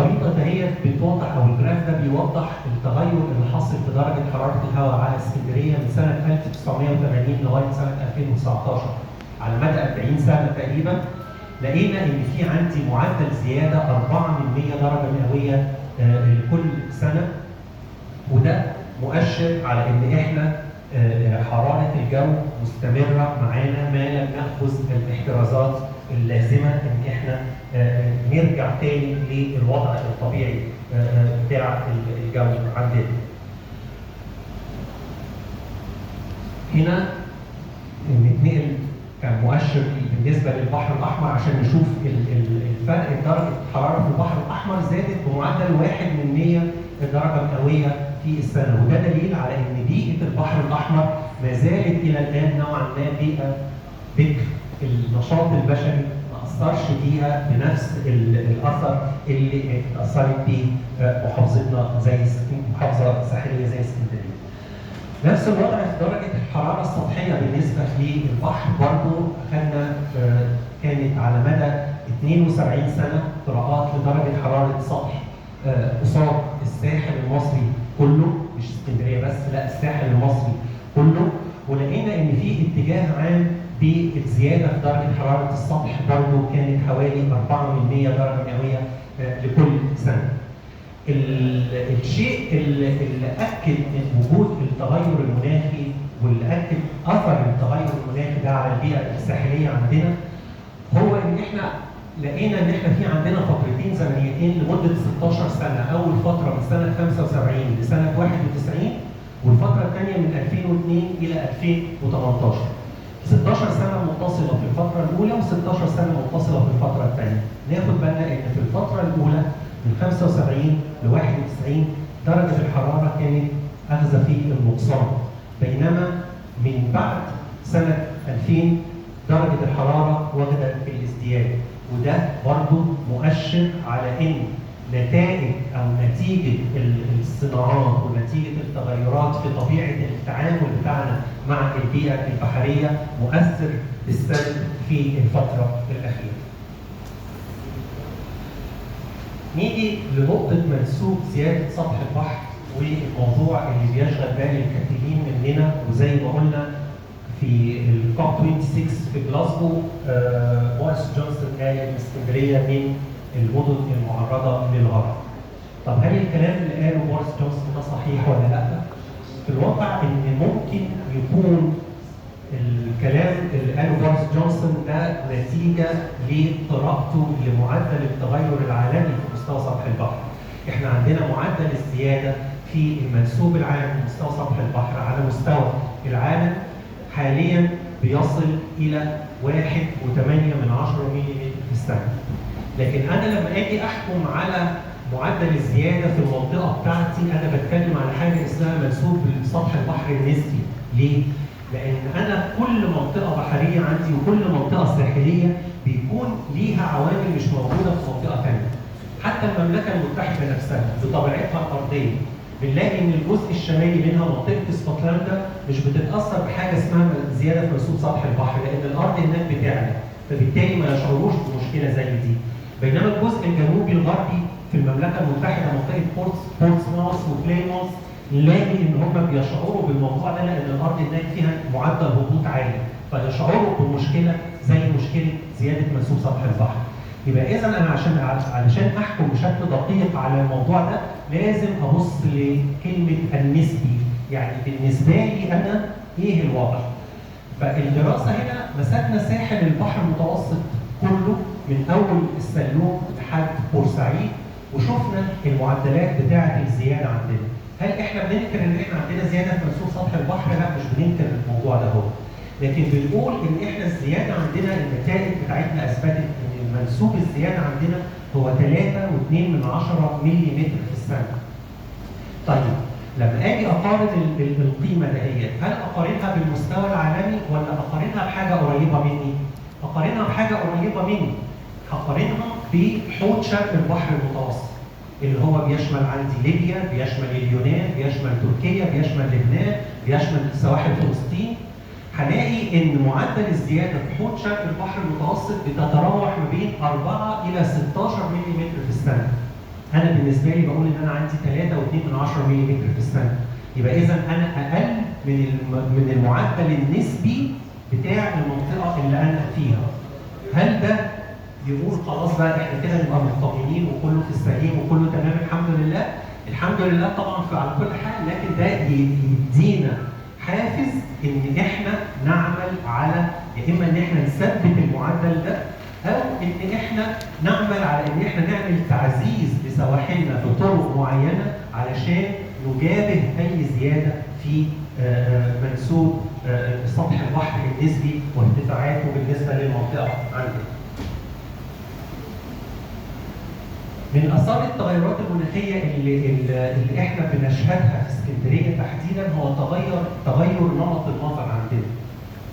الخريطه دهيت بتوضح، او الجراف ده بيوضح التغير اللي حاصل في درجه حراره الهواء على اسكندريه من سنه 1980 لغايه سنه 2019 على مدى 40 سنه تقريبا. لقينا ان في عندي معدل زياده 4% درجه مئويه لكل سنه، وده مؤشر على ان احنا حراره الجو مستمره معانا ما لم ناخذ الاحترازات اللازمه ان احنا نرجع تاني للوضع الطبيعي بتاع الجو عندنا. هنا نتنقل كمؤشر بالنسبه للبحر الاحمر عشان نشوف الفرق. درجه الحراره في البحر الاحمر زادت بمعدل 1% درجه مئويه في السنه، وده دليل على ان بيئه البحر الاحمر ما زالت الى الان نوعا ما بيئه بكر. النشاط البشري ما اثرش فيها بنفس الاثر اللي اتاثرت به محافظتنا زي محافظه ساحليه زي اسكندريه. نفس الوضع في درجه الحراره السطحيه بالنسبه للبحر برضه خدنا كانت على مدى 72 سنه قراءات لدرجه حراره سطح قصاد الساحل المصري كله، مش اسكندريه بس، لا الساحل المصري كله، ولقينا ان في اتجاه عام بالزياده في درجه حراره السطح برضه كانت حوالي 4% درجه مئويه لكل سنه. الشيء اللي اكد وجود التغير المناخي واللي اكد اثر التغير المناخي ده على البيئه الساحليه عندنا هو ان احنا لقينا ان احنا في عندنا فترتين زمنيتين لمده 16 سنه، اول فتره من سنه 75 لسنه 91 والفتره الثانيه من 2002 الى 2018. 16 سنه متصله في الفتره الاولى و16 سنه متصله في الفتره الثانيه. ناخد بالنا ان في الفتره الاولى من 75 ل 91 درجه الحراره كانت اخذه في النقصان، بينما من بعد سنه 2000 درجه الحراره وجدت في الازدياد، وده برضه مؤشر على ان نتائج او نتيجه الصناعات ونتيجه التغيرات في طبيعه التعامل بتاعنا مع البيئه البحريه مؤثر بالسلب في الفتره الاخيره. نيجي لنقطه منسوب زياده سطح البحر والموضوع اللي بيشغل بال الكثيرين مننا، وزي ما قلنا في الكوب 26 في جلاسكو بوريس جونسون قال ان اسكندريه من المدن المعرضه للغرق. طب هل الكلام اللي قاله بوريس جونسون ده صحيح ولا لا؟ في الواقع ان ممكن يكون الكلام اللي قاله بوريس جونسون ده نتيجه لقراءته لمعدل التغير العالمي في مستوى سطح البحر. احنا عندنا معدل الزياده في المنسوب العام لمستوى سطح البحر على مستوى العالم حاليا بيصل الى 1.8 ملم في السنه. لكن انا لما اجي احكم على معدل الزياده في المنطقه بتاعتي انا بتكلم على حاجه اسمها منسوب سطح البحر النسبي. ليه؟ لان انا كل منطقه بحريه عندي وكل منطقه ساحليه بيكون ليها عوامل مش موجوده في منطقه ثانيه. حتى المملكه المتحده نفسها بطبيعتها الارضيه بنلاقي ان الجزء الشمالي منها منطقه اسكتلندا مش بتتاثر بحاجه اسمها زياده في منسوب سطح البحر، لان الارض هناك بتعلى، فبالتالي ما يشعروش بمشكله زي دي. بينما الجزء الجنوبي الغربي في المملكه المتحده منطقه بورتسماوث وبلايموث نلاقي ان هم بيشعروا بالموضوع ده لان الارض هناك فيها معدل هبوط عالي، فيشعروا بمشكله زي مشكله زياده منسوب سطح البحر. يبقى اذا انا علشان احكم بشكل دقيق على الموضوع ده لازم ابص لكلمه النسبي، يعني بالنسبه لي انا ايه الوضع؟ فالدراسه هنا مسكنا ساحل البحر المتوسط كله من اول السلوم لحد بورسعيد وشفنا المعدلات بتاعه الزياده عندنا. هل احنا بننكر ان احنا عندنا زياده في منسوب سطح البحر؟ لا، مش بننكر الموضوع ده هو. لكن بنقول ان احنا الزياده عندنا النتائج بتاعتنا اثبتت ان منسوب الزياده عندنا هو 3.2 ملم في السنه. طيب لما اجي اقارن القيمه دهيت هل اقارنها بالمستوى العالمي ولا اقارنها بحاجه قريبه مني؟ اقارنها بحاجه قريبه مني. هقارنها بحوض شرق البحر المتوسط اللي هو بيشمل عندي ليبيا، بيشمل اليونان، بيشمل تركيا، بيشمل لبنان، بيشمل سواحل فلسطين. هلاقي ان معدل الزياده في حوض شرق البحر المتوسط بتتراوح ما بين 4 الى 16 ملم في السنه. انا بالنسبه لي بقول ان انا عندي 3.2 ملم في السنه، يبقى اذا انا اقل من المعدل النسبي بتاع المنطقه اللي انا فيها. هل ده يقول خلاص بقى احنا كده نبقى مطمئنين وكله في السليم وكله تمام الحمد لله؟ الحمد لله طبعا على كل حال، لكن ده يدينا حافز ان احنا نعمل على يا اما ان احنا نثبت المعدل ده، او ان احنا نعمل على ان احنا نعمل تعزيز لسواحلنا بطرق معينه علشان نجابه اي زياده في منسوب سطح البحر النسبي وارتفاعاته بالنسبه للمنطقه عندنا. من اثار التغيرات المناخيه اللي احنا بنشهدها في اسكندريه تحديدا هو تغير نمط المطر عندنا.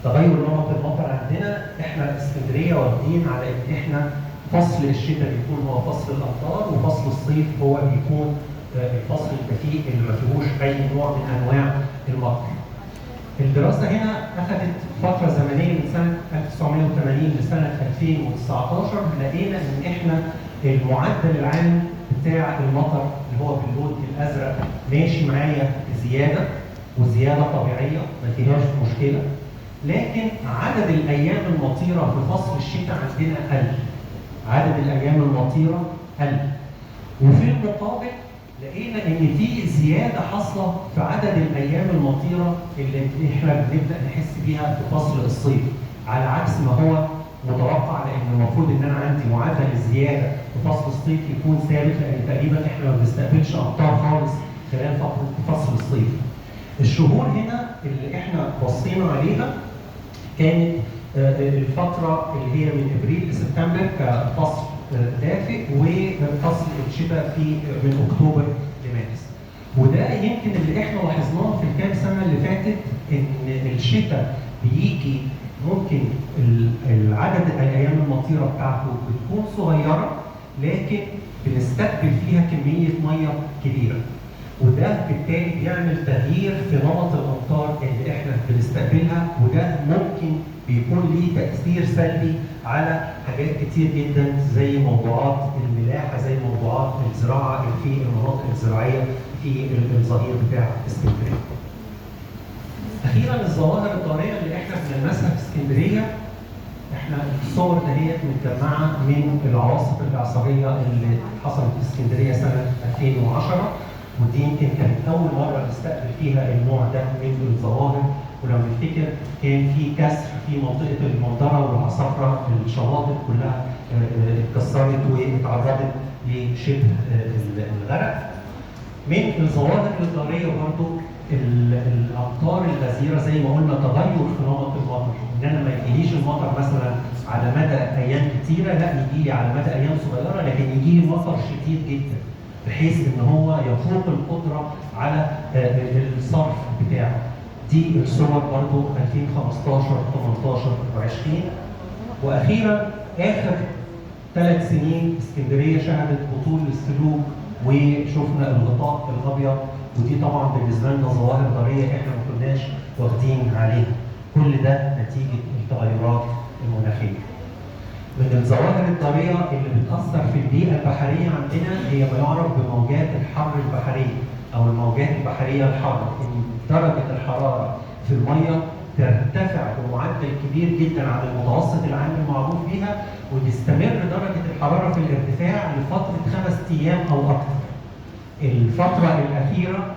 تغير نمط المطر عندنا، احنا اسكندريه واخدين على ان احنا فصل الشتاء بيكون هو فصل الامطار، وفصل الصيف هو بيكون الفصل البكيء اللي ما فيهوش اي نوع من انواع المطر. الدراسه هنا اخذت فتره زمنيه من سنه 1980 لسنه 2019، لقينا ان احنا المعدل العام بتاع المطر اللي هو باللون الازرق ماشي معايا زياده، وزياده طبيعيه ما فيهاش مشكله، لكن عدد الايام المطيره في فصل الشتاء عندنا قل. عدد الايام المطيره قل. وفي المقابل لقينا ان في زياده حاصله في عدد الايام المطيره اللي احنا بنبدا نحس بيها في فصل الصيف، على عكس ما هو متوقع، لان المفروض ان انا عندي معدل الزياده في فصل الصيف يكون ثابت، لان تقريبا احنا ما بنستقبلش امطار خالص خلال فصل الصيف. الشهور هنا اللي احنا بصينا عليها كانت الفتره اللي هي من ابريل لسبتمبر كفصل دافئ، وفصل الشتاء من اكتوبر لمارس. وده يمكن اللي احنا لاحظناه في الكام سنه اللي فاتت، ان الشتاء بيجي ممكن العدد الايام المطيره بتاعته بتكون صغيره، لكن بنستقبل فيها كميه ميه كبيره. وده بالتالي بيعمل تغيير في نمط الامطار اللي احنا بنستقبلها، وده ممكن بيكون ليه تاثير سلبي على حاجات كتير جدا زي موضوعات الملاحه، زي موضوعات الزراعه اللي في المناطق الزراعيه في الظهير بتاع اسكندريه. اخيرا الظواهر الطارئه اللي احنا بنلمسها في اسكندريه، احنا الصور دهيت متجمعه من العواصف الاعصاريه اللي حصلت في اسكندريه سنه 2010، ودي يمكن كانت اول مره نستقبل فيها النوع ده من الظواهر. ولو نفتكر كان في كسر في منطقه المنظره والعصافره، الشواطئ كلها اتكسرت واتعرضت لشبه الغرق. من الظواهر الطارئه برضو الامطار الغزيره، زي ما قلنا تغير في نمط المطر، ان انا ما يجيليش المطر مثلا على مدى ايام كتيره، لا يجي لي على مدى ايام صغيره، لكن يجي لي مطر شديد جدا بحيث ان هو يفوق القدره على الصرف بتاعه. دي الصور برضو 2015 18 و20. واخيرا اخر 3 سنين اسكندريه شهدت هطول السلوك وشفنا الغطاء الابيض، ودي طبعا بالنسبه لنا ظواهر طارئه احنا ما كناش واخدين عليها. كل ده نتيجه التغيرات المناخيه. من الظواهر الطارئه اللي بتاثر في البيئه البحريه عندنا هي ما يعرف بموجات الحر البحريه او الموجات البحريه الحاره، ان درجه الحراره في الميه ترتفع بمعدل كبير جدا عن المتوسط العام المعروف بها، وتستمر درجه الحراره في الارتفاع لفتره 5 ايام او اكثر. الفتره الاخيره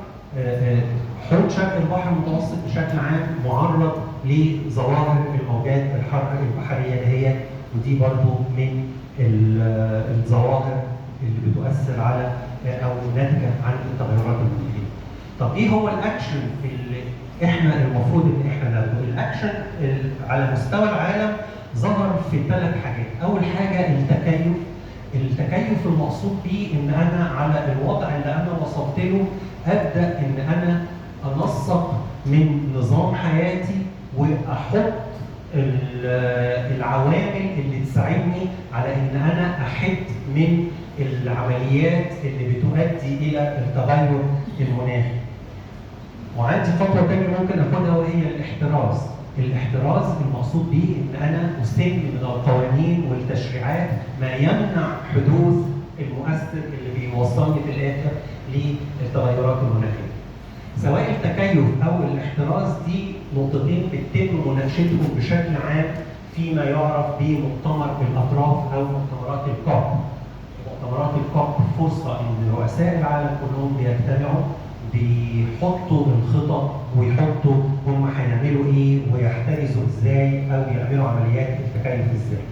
حوض شرق البحر المتوسط بشكل عام معرض لظواهر الموجات الحر البحريه دهيت، ودي برضو من الظواهر اللي بتؤثر على او ناتجه عن التغيرات المناخيه. طب ايه هو الاكشن اللي احنا المفروض ان احنا ناخده؟ الاكشن على مستوى العالم ظهر في 3 حاجات. اول حاجه التكيف. التكيف المقصود به ان انا على الوضع اللي انا وصلت له ابدا ان انا انسق من نظام حياتي واحط العوامل اللي تساعدني على ان انا احد من العمليات اللي بتؤدي الى التغير المناخي. وعندي خطوه ثانيه ممكن اخدها وهي الاحتراز. الاحتراز المقصود به ان انا اسن من القوانين والتشريعات ما يمنع حدوث المؤثر اللي بيوصلني في الاخر للتغيرات المناخيه. سواء التكيف او الاحتراز دي نقطتين بتتم مناقشتهم بشكل عام فيما يعرف بمؤتمر الاطراف او مؤتمرات الكوب. مؤتمرات الكوب فرصه ان رؤساء العالم كلهم بيجتمعوا، بيحطوا الخطط ويحطوا هم هيعملوا ايه ويحترزوا ازاي او يعملوا عمليات التكيف ازاي.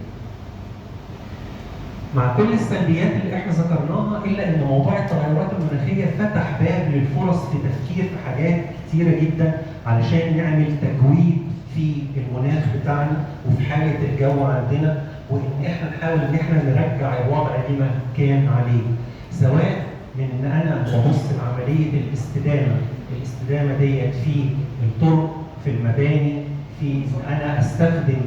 مع كل السلبيات اللي احنا ذكرناها الا ان موضوع التغيرات المناخيه فتح باب للفرص في تفكير في حاجات كتيره جدا علشان نعمل تجويد في المناخ بتاعنا وفي حاله الجو عندنا، وان احنا نحاول ان احنا نرجع الوضع لما كان عليه. سواء من ان انا ببص لعمليه الاستدامه ديت في الطرق، في المباني، في ان انا استخدم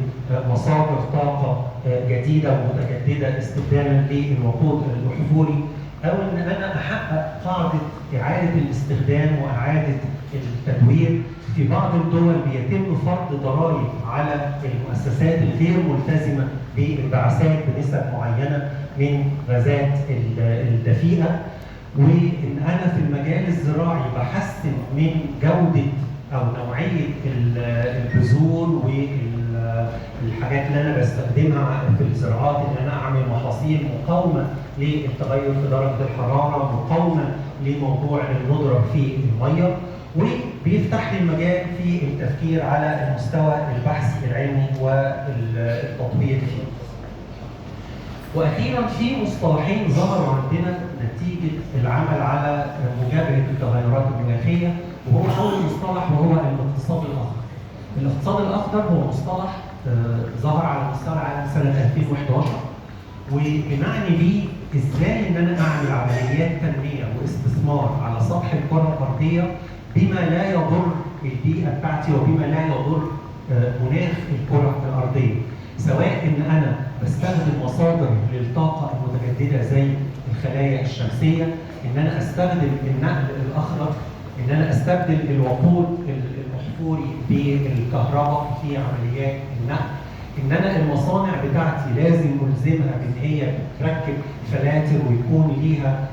مصادر طاقه جديده ومتجدده استخداما للوقود الاحفوري، او ان انا احقق قاعده اعاده الاستخدام واعاده التدوير. في بعض الدول بيتم فرض ضرائب على المؤسسات الغير ملتزمه بانبعاثات بنسب معينه من غازات الدفيئه، وان انا في المجال الزراعي بحسن من جوده او نوعيه البذور والحاجات اللي انا بستخدمها في الزراعات، ان انا اعمل محاصيل مقاومه للتغير في درجه الحراره، مقاومه لموضوع الندره في الميه، وبيفتح لي المجال في التفكير على مستوى البحث العلمي والتطوير فيه. واخيرا في مصطلحين ظهروا عندنا نتيجه العمل على مجابهه التغيرات المناخيه، وهو اول مصطلح وهو الاقتصاد الاخضر. الاقتصاد الاخضر هو مصطلح ظهر على مستوى العالم سنه 2011، وبنعني بيه ازاي ان انا اعمل عمليات تنميه واستثمار على سطح الكره الارضيه بما لا يضر البيئه بتاعتي وبما لا يضر مناخ الكره الارضيه. سواء ان انا بستخدم مصادر للطاقه المتجدده زي الخلايا الشمسيه، ان انا استخدم النقل الاخضر، ان انا استبدل الوقود الاحفوري بالكهرباء في عمليات النقل، ان انا المصانع بتاعتي لازم الزمها بان هي بتركب فلاتر ويكون ليها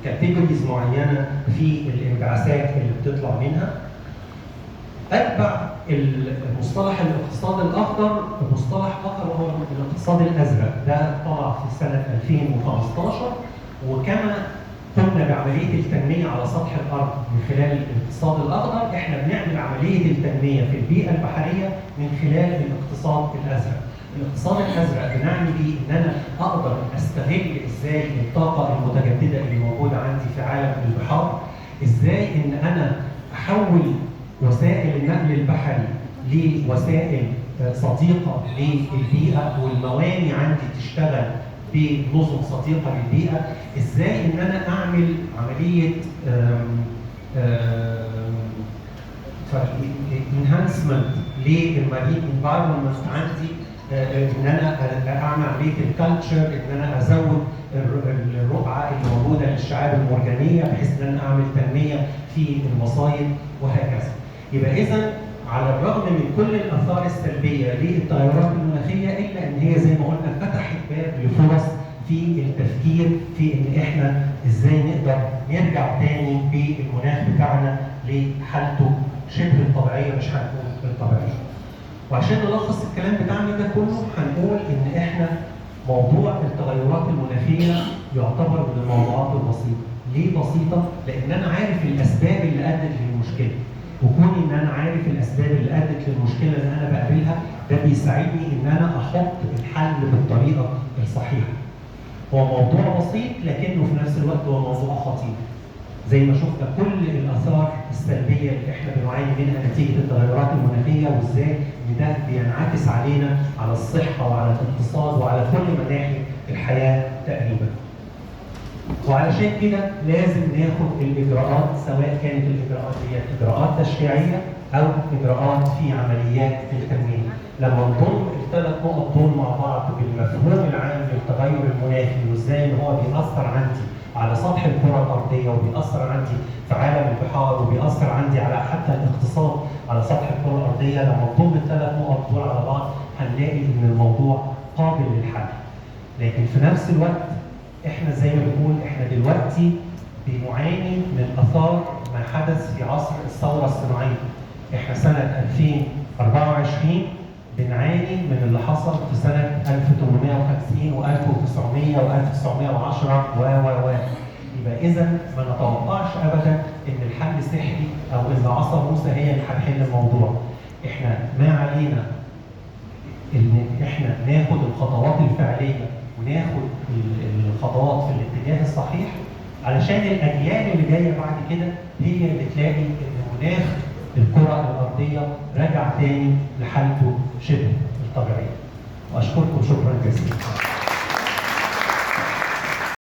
كاتيجوريز معينه في الانبعاثات اللي بتطلع منها. اتبع المصطلح الاقتصاد الاخضر مصطلح اخر وهو الاقتصاد الازرق، ده طلع في سنه 2015، وكما قمنا بعمليه التنميه على سطح الارض من خلال الاقتصاد الاخضر، احنا بنعمل عمليه التنميه في البيئه البحريه من خلال الاقتصاد الازرق. الاقتصاد الازرق بنعني بيه ان انا اقدر استغل ازاي الطاقه المتجدده اللي موجوده عندي في عالم البحار، ازاي ان انا احول وسائل النقل البحري لوسائل صديقه للبيئه، والمواني عندي تشتغل بنظم صديقه للبيئه، ازاي ان انا اعمل عمليه انهانسمنت للمارين انفايرمنت عندي، ان انا اعمل عمليه الكالتشر، ان انا ازود الرقعه اللي موجوده للشعاب المرجانيه بحيث ان انا اعمل تنميه في المصايد وهكذا. يبقى اذا على الرغم من كل الاثار السلبيه للتغيرات المناخيه الا ان هي زي ما قلنا فتحت باب لفرص في التفكير في ان احنا ازاي نقدر نرجع تاني بالمناخ بتاعنا لحالته شبه الطبيعيه، مش هنقول الطبيعيه. وعشان نلخص الكلام بتاعنا ده كله هنقول ان احنا موضوع التغيرات المناخيه يعتبر من الموضوعات البسيطه. ليه بسيطه؟ لان انا عارف الاسباب اللي ادت للمشكله. وكوني ان انا عارف الاسباب اللي ادت للمشكله اللي انا بقابلها ده بيساعدني ان انا احط الحل بالطريقه الصحيحه. هو موضوع بسيط لكنه في نفس الوقت هو موضوع خطير. زي ما شفنا كل الاثار السلبيه اللي احنا بنعاني منها نتيجه التغيرات المناخيه، وازاي ان ده بينعكس علينا على الصحه وعلى الاقتصاد وعلى كل مناحي الحياه تقريبا. وعلشان كده لازم ناخد الاجراءات، سواء كانت الاجراءات هي اجراءات تشريعيه او اجراءات في عمليات التنميه. لما نضم الثلاث نقط دول مع بعض بالمفهوم العام للتغير المناخي وازاي ان هو بيأثر عندي على سطح الكره الارضيه وبيأثر عندي في عالم البحار وبيأثر عندي على حتى الاقتصاد على سطح الكره الارضيه، لما نضم الثلاث نقط دول على بعض هنلاقي ان الموضوع قابل للحل. لكن في نفس الوقت احنا زي ما بنقول احنا دلوقتي بنعاني من اثار ما حدث في عصر الثوره الصناعيه. احنا سنه 2024 بنعاني من اللي حصل في سنه 1850 و1900 و1910 و يبقى اذا ما نتوقعش ابدا ان الحل سحري او ان عصا موسى هي اللي هتحل الموضوع. احنا ما علينا ان احنا ناخد الخطوات الفعليه وناخد الخطوات في الاتجاه الصحيح علشان الاجيال اللي جايه بعد كده هي اللي تلاقي ان مناخ الكره الارضيه رجع تاني لحالته شبه الطبيعيه. واشكركم شكرا جزيلا.